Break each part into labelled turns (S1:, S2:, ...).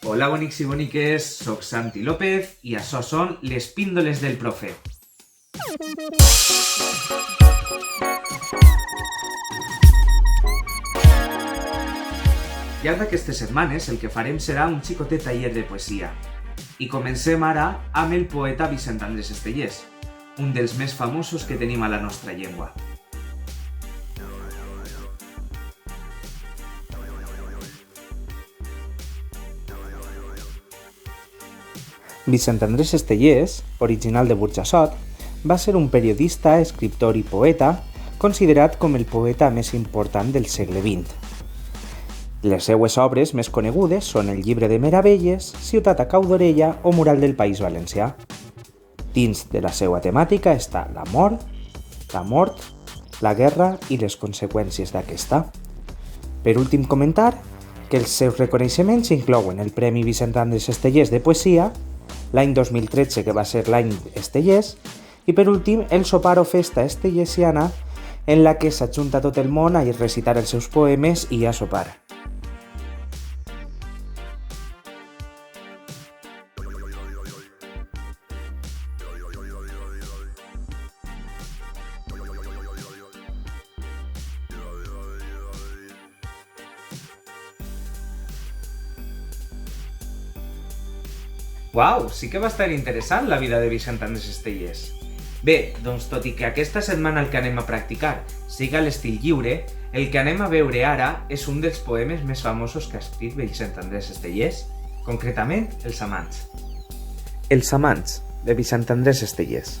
S1: Hola bonics i boniques, soc Santi López i això són les píndoles del profe. Llarg d'aquestes setmanes el que farem serà un xicotet taller de poesia. I comencem ara amb el poeta Vicent Andrés Estellés, un dels més famosos que tenim a la nostra llengua.
S2: Vicent Andrés Estellés, original de Burjassot, va ser un periodista, escriptor i poeta considerat com el poeta més important del segle XX. Les seues obres més conegudes són el Llibre de Meravelles, Ciutat a cau d'orella o Mural del País Valencià. Dins de la seva temàtica està l'amor, la mort, la guerra i les conseqüències d'aquesta. Per últim comentar que els seus reconeixements inclouen el Premi Vicent Andrés Estellés de Poesia, l'any 2013, que va ser l'any Estellés, i per últim el sopar o festa estellesiana, en la que s'ajunta tot el món a recitar els seus poemes i a sopar.
S1: Uau, sí que va estar interessant la vida de Vicent Andrés Estellés. Bé, doncs tot i que aquesta setmana el que anem a practicar siga l'estil lliure, el que anem a veure ara és un dels poemes més famosos que ha escrit Vicent Andrés Estellés, concretament Els amants.
S2: Els amants, de Vicent Andrés Estellés.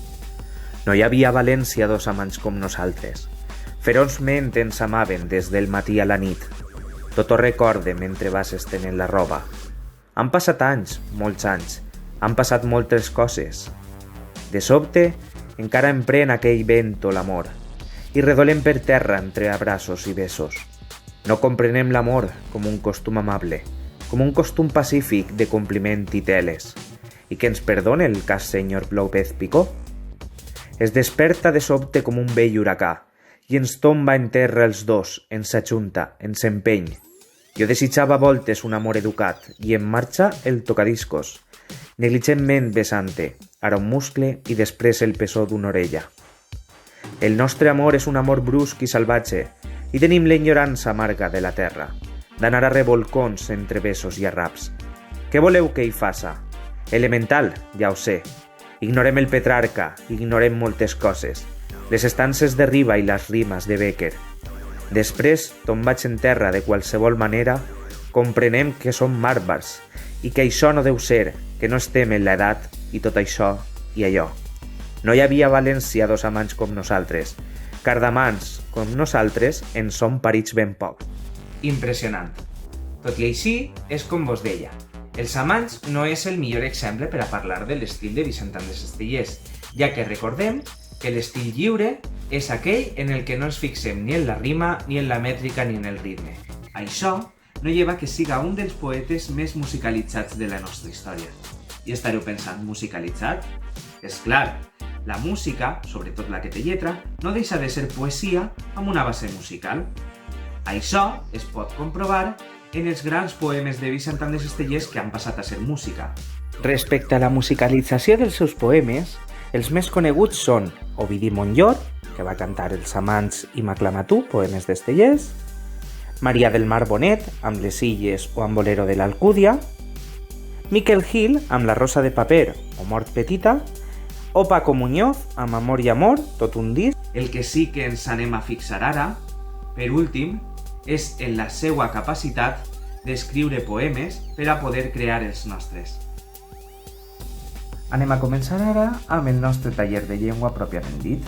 S2: No hi havia a València dos amants com nosaltres. Feroçment ens amaven des del matí a la nit. Tot ho recorde mentre vas estenent la roba. Han passat anys, molts anys. Han passat moltes coses. De sobte, encara em pren aquell vento l'amor i redolem per terra entre abraços i besos. No comprenem l'amor com un costum amable, com un costum pacífic de compliment i teles. I que ens perdone el cas senyor López Picó. Es desperta de sobte com un vell huracà i ens tomba en terra els dos, ens ajunta, ens empeny. Jo desitjava voltes un amor educat i en marxa el tocadiscos, negligentment besante, ara un muscle i després el pessó d'una orella. El nostre amor és un amor brusc i salvatge i tenim l'enyorança amarga de la terra, d'anar a revolcons entre besos i arraps. Què voleu que hi faça? Elemental, ja ho sé. Ignorem el Petrarca, ignorem moltes coses, les estances de Riba i les rimes de Bécquer. Després, tombats en terra de qualsevol manera, comprenem que som bàrbars i que això no deu ser, que no estem en l'edat i tot això i allò. No hi havia a València dos amants com nosaltres, car d'amants com nosaltres en som parits ben poc.
S1: Impressionant. Tot i així, és com vos deia. Els amants no és el millor exemple per a parlar de l'estil de Vicent Andrés Estellés, ja que recordem que l'estil lliure és aquell en el que no ens fixem ni en la rima, ni en la mètrica, ni en el ritme. Això no lleva que siga un dels poetes més musicalitzats de la nostra història. I estareu pensant, musicalitzat? És clar, la música, sobretot la que té lletra, no deixa de ser poesia amb una base musical. Això es pot comprovar en els grans poemes de Vicent Andrés Estellés que han passat a ser música.
S2: Respecte a la musicalització dels seus poemes, els més coneguts són Ovidi Montllor, que va cantar Els amants i M'aclama tu, poemes d'Estellés, Maria del Mar Bonet, amb Les illes o amb Bolero de l'Alcúdia, Miquel Gil, amb La rosa de paper o Mort petita, o Paco Muñoz, amb Amor i amor, tot un disc.
S1: El que sí que ens anem a fixar ara, per últim, és en la seva capacitat d'escriure poemes per a poder crear els nostres.
S2: Anem a començar ara amb el nostre taller de llengua pròpiament dit.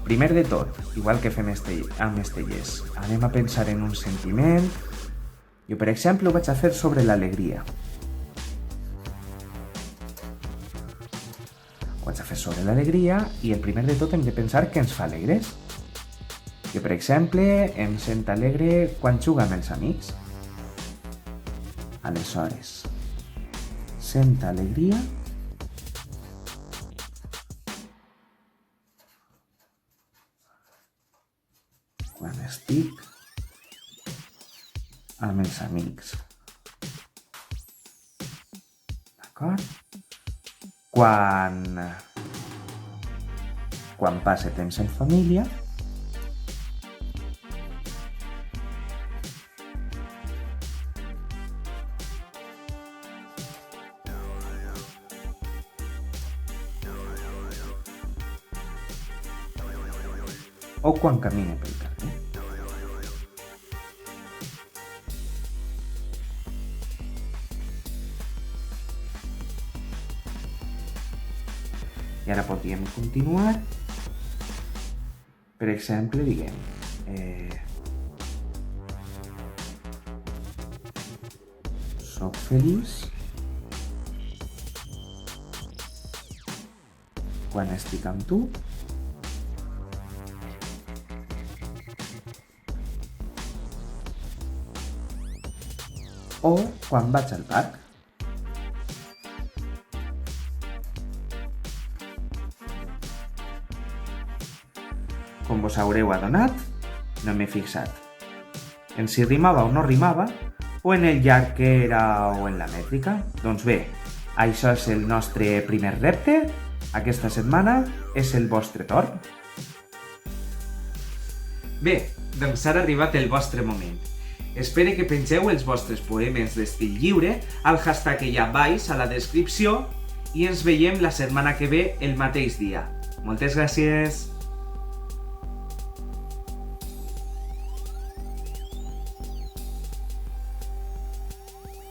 S2: Primer de tot, igual que fem amb Estellés, anem a pensar en un sentiment. Jo, per exemple, ho vaig a fer sobre l'alegria. Ho vaig a fer sobre l'alegria i el primer de tot hem de pensar què ens fa alegres. Jo, per exemple, em sent alegre quan jugo amb els amics. Aleshores, sent alegria quan estic amb els amics. D'acord? Quan passe temps en família, o quan camina pel carrer. I ara podríem continuar. Per exemple, diguem, soc feliç quan estic amb tu. O quan vaig al parc. Com vos haureu adonat, no m'he fixat en si rimava o no rimava, o en el llarg que era o en la mètrica. Doncs bé, això és el nostre primer repte. Aquesta setmana és el vostre torn.
S1: Bé, doncs ara ha arribat el vostre moment. Espero que pengeu els vostres poemes d'estil lliure al hashtag que hi ha baix a la descripció i ens veiem la setmana que ve el mateix dia. Moltes gràcies!